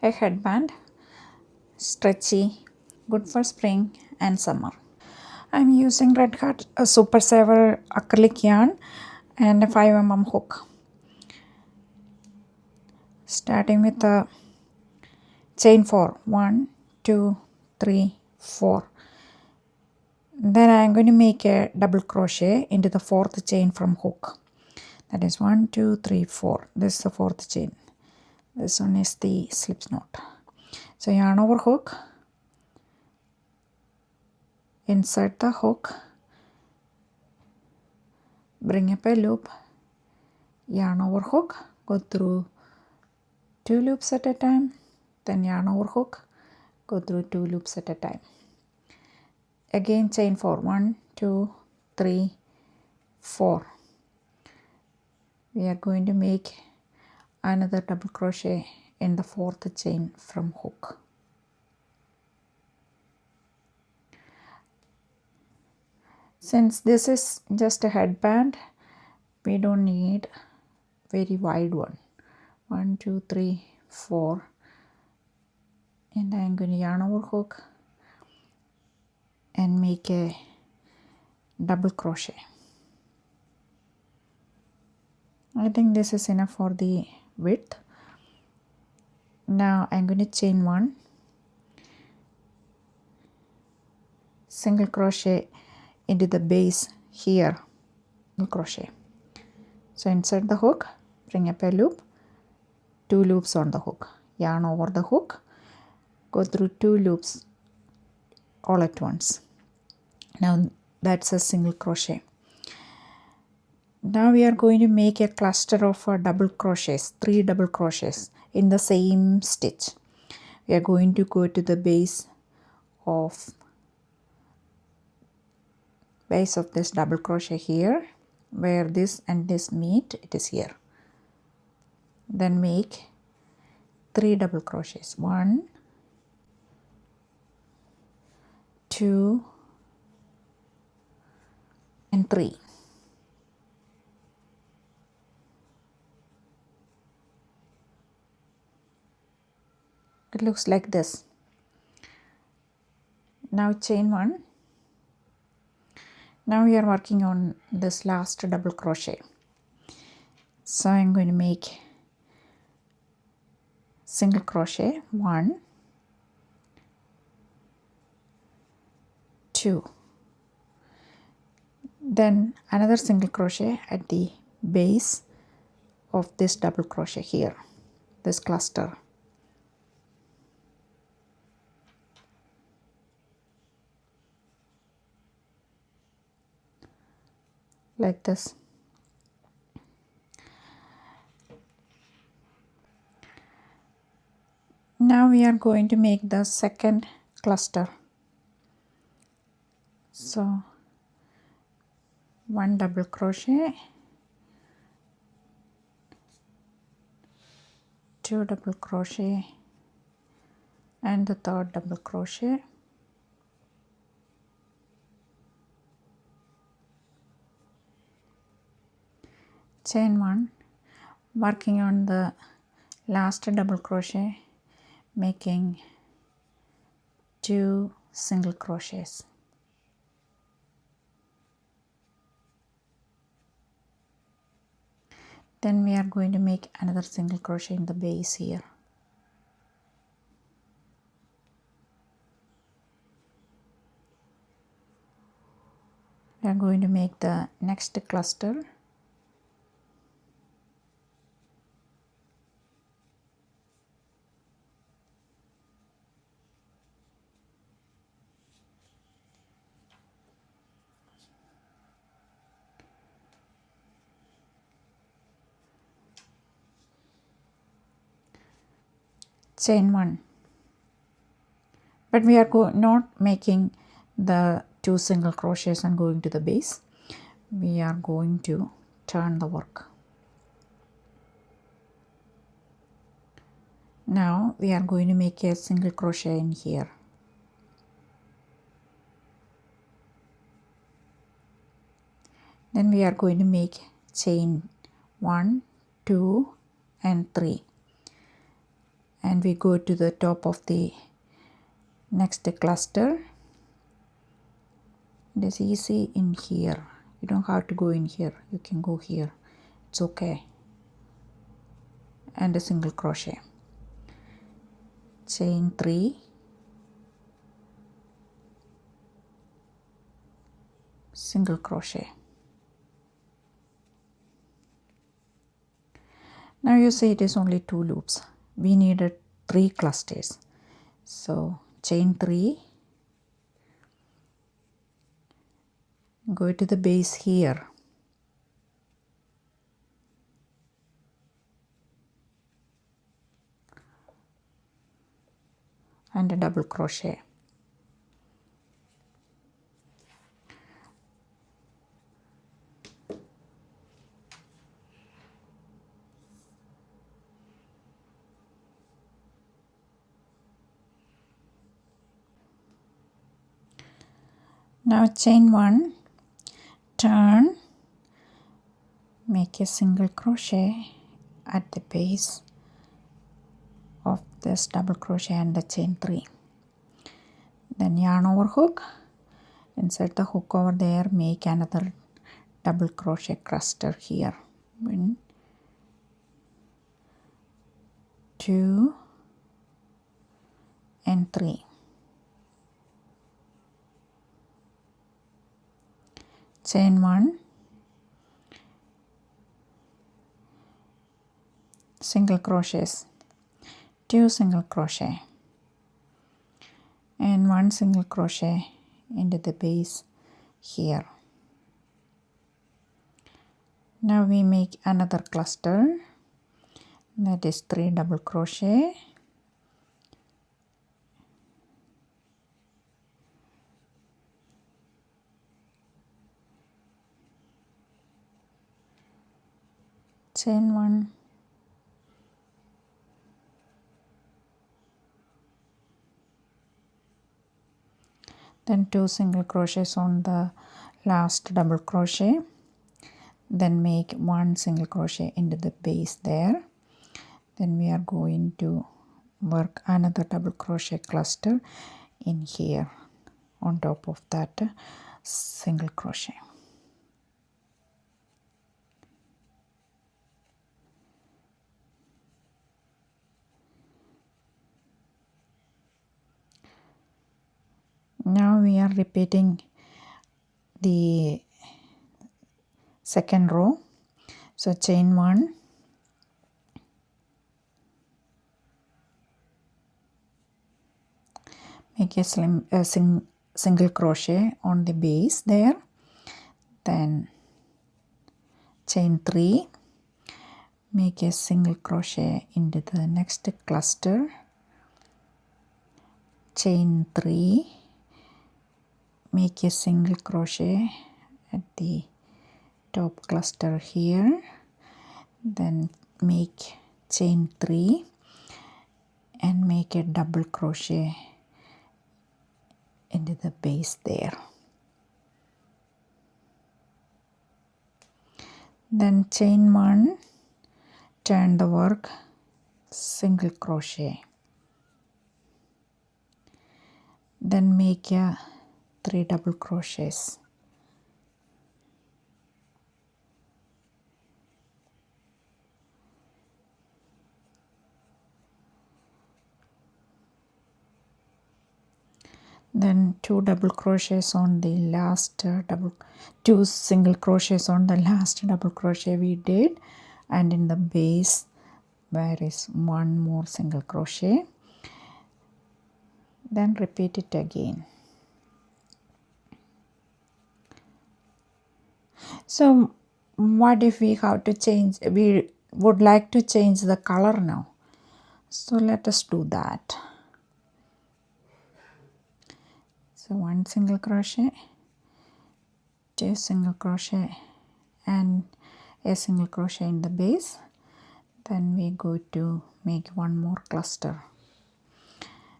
a headband, stretchy, good for spring and summer. I'm using Red Hat a Super Saver acrylic yarn and a 5 mm hook. Starting with the chain 4, 1, 2, 3, 4. Then I'm going to make a double crochet into the 4th chain from hook. That is 1, 2, 3, 4. This is the 4th chain. This one is the slip knot. So yarn over hook, insert the hook, bring up a loop, yarn over hook, go through 2 loops at a time, then yarn over hook, go through 2 loops at a time. Again chain 4, 1, 2, 3, 4. We are going to make another double crochet in the 4th chain from hook. Since this is just a headband, we don't need very wide one. 1, 2, 3, 4, and I'm going to yarn over hook and make a double crochet. I think this is enough for the width. Now I'm going to chain 1, single crochet into the base here, crochet. So insert the hook, bring up a loop, 2 loops on the hook, yarn over the hook, go through 2 loops all at once. Now that's a single crochet. Now we are going to make a cluster of double crochets, 3 double crochets in the same stitch. We are going to go to the base of this double crochet here, where this and this meet, it is here. Then make 3 double crochets, 1, 2 and 3. It looks like this. Now chain 1. Now we are working on this last double crochet. So I'm going to make single crochet, 1, 2. Then another single crochet at the base of this double crochet here, this cluster. Like this. Now we are going to make the second cluster. So 1 double crochet, 2 double crochet and the 3rd double crochet. Chain 1, working on the last double crochet, making 2 single crochets. Then we are going to make another single crochet in the base here. We are going to make the next cluster. Chain 1, but we are not making the 2 single crochets and going to the base. We are going to turn the work. Now we are going to make a single crochet in here. Then we are going to make chain 1, 2 and 3. and we go to the top of the next cluster. It is easy in here. You don't have to go in here. You can go here. It's okay. And a single crochet. Chain 3. Single crochet. Now you see it is only 2 loops. We needed 3 clusters. So chain 3. Go to the base here. And a double crochet. Now chain 1, turn, make a single crochet at the base of this double crochet and the chain 3. Then yarn over hook, insert the hook over there, make another double crochet cluster here. 1, 2 and 3. Chain 1, single crochets, 2 single crochet and 1 single crochet into the base here. Now we make another cluster, that is 3 double crochet, chain 1, then 2 single crochets on the last double crochet, then make 1 single crochet into the base there. Then we are going to work another double crochet cluster in here on top of that single crochet. Now we are repeating the second row. So chain 1, make a single crochet on the base there, then chain 3, make a single crochet into the next cluster, chain 3, make a single crochet at the top cluster here, then make chain 3 and make a double crochet into the base there. Then chain 1, turn the work, single crochet, then make a 3 double crochets, then 2 double crochets on the last 2 single crochets on the last double crochet we did, and in the base there is 1 more single crochet, then repeat it again. So what if we have to change, we would like to change the color now, so let us do that. So 1 single crochet, 2 single crochet and a single crochet in the base, then we go to make 1 more cluster.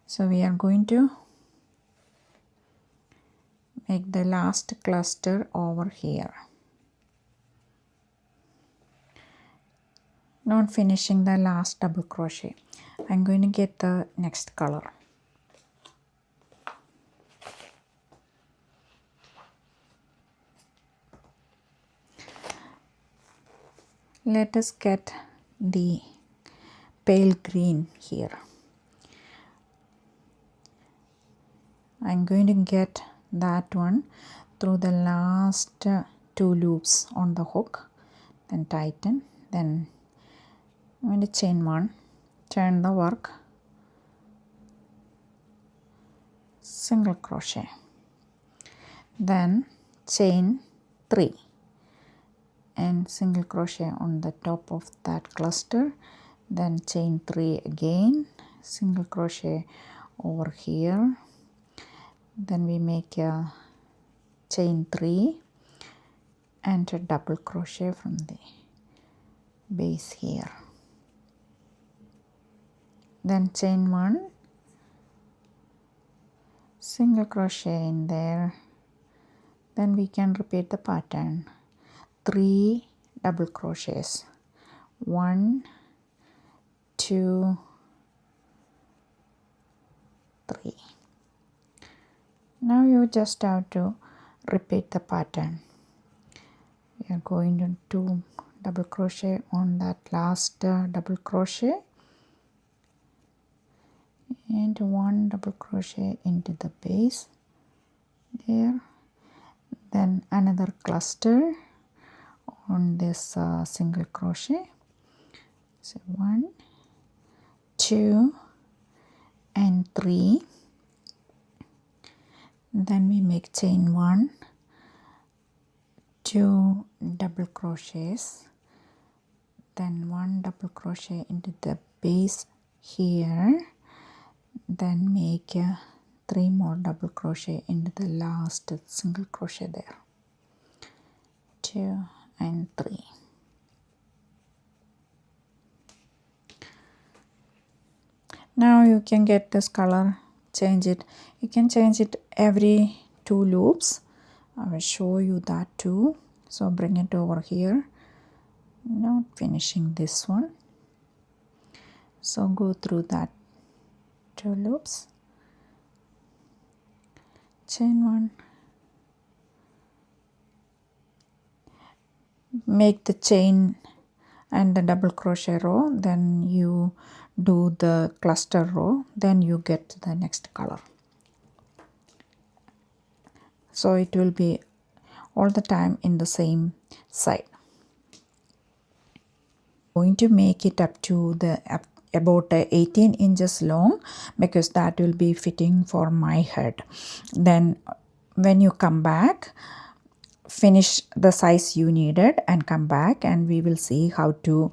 So we are going to make the last cluster over here, not finishing the last double crochet. I'm going to get the next color. Let us get the pale green here. I'm going to get that one through the last two loops on the hook, then tighten, then I'm going to chain one, turn the work, single crochet, then chain 3 and single crochet on the top of that cluster, then chain 3 again, single crochet over here, then we make a chain 3 and a double crochet from the base here, then chain 1, single crochet in there, then we can repeat the pattern, 3 double crochets, 1, 2, 3. Now you just have to repeat the pattern. We are going to do double crochet on that last double crochet and 1 double crochet into the base there, then another cluster on this single crochet, so 1, 2 and 3, then we make chain 1, 2 double crochets, then 1 double crochet into the base here, then make 3 more double crochet into the last single crochet there, 2 and 3. Now you can get this color, change it. You can change it every 2 loops. I will show you that too. So bring it over here. Not finishing this one. So go through that 2 loops. Chain 1. Make the chain and the double crochet row, then you do the cluster row, then you get the next color. So it will be all the time in the same side. Going to make it up to the about 18 inches long, because that will be fitting for my head. Then when you come back, finish the size you needed and come back, and we will see how to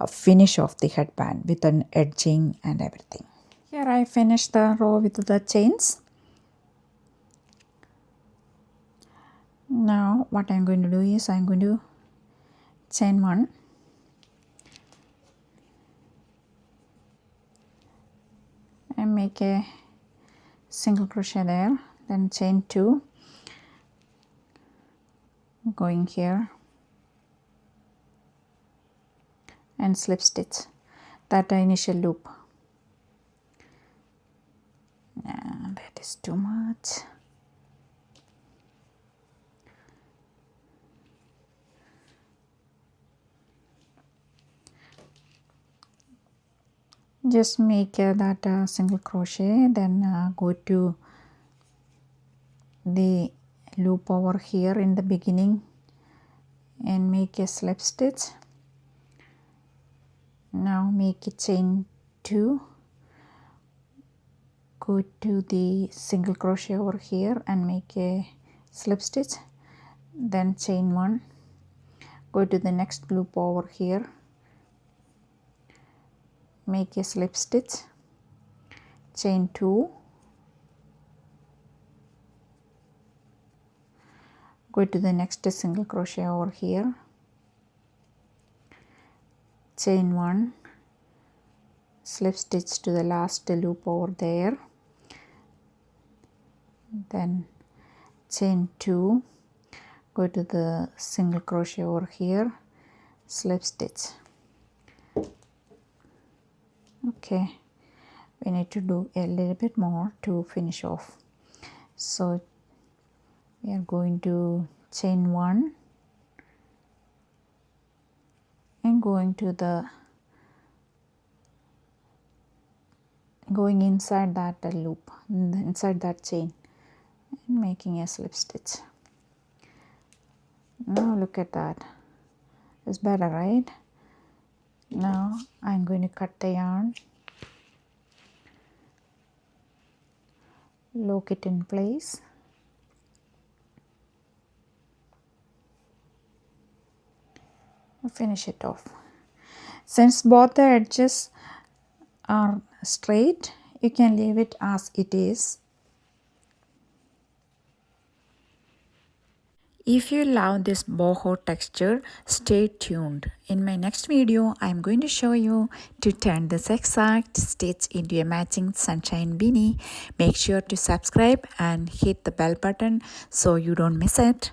finish off the headband with an edging and everything. Here I finished the row with the chains. Now what I'm going to do is I'm going to chain 1, and make a single crochet there, then chain 2, going here and slip stitch that initial loop. That is too much. Just make that single crochet, then go to the loop over here in the beginning and make a slip stitch. Now make a chain 2, go to the single crochet over here and make a slip stitch, then chain 1, go to the next loop over here, make a slip stitch, chain 2, go to the next single crochet over here, chain 1, slip stitch to the last loop over there, then chain 2, go to the single crochet over here, slip stitch. Okay, we need to do a little bit more to finish off. So we are going to chain 1 and going inside that loop, inside that chain, and making a slip stitch. Now look at that, it's better, right? Now I'm going to cut the yarn, lock it in place, and finish it off. Since both the edges are straight, you can leave it as it is. If you love this boho texture, stay tuned. In my next video, I am going to show you to turn this exact stitch into a matching sunshine beanie. Make sure to subscribe and hit the bell button so you don't miss it.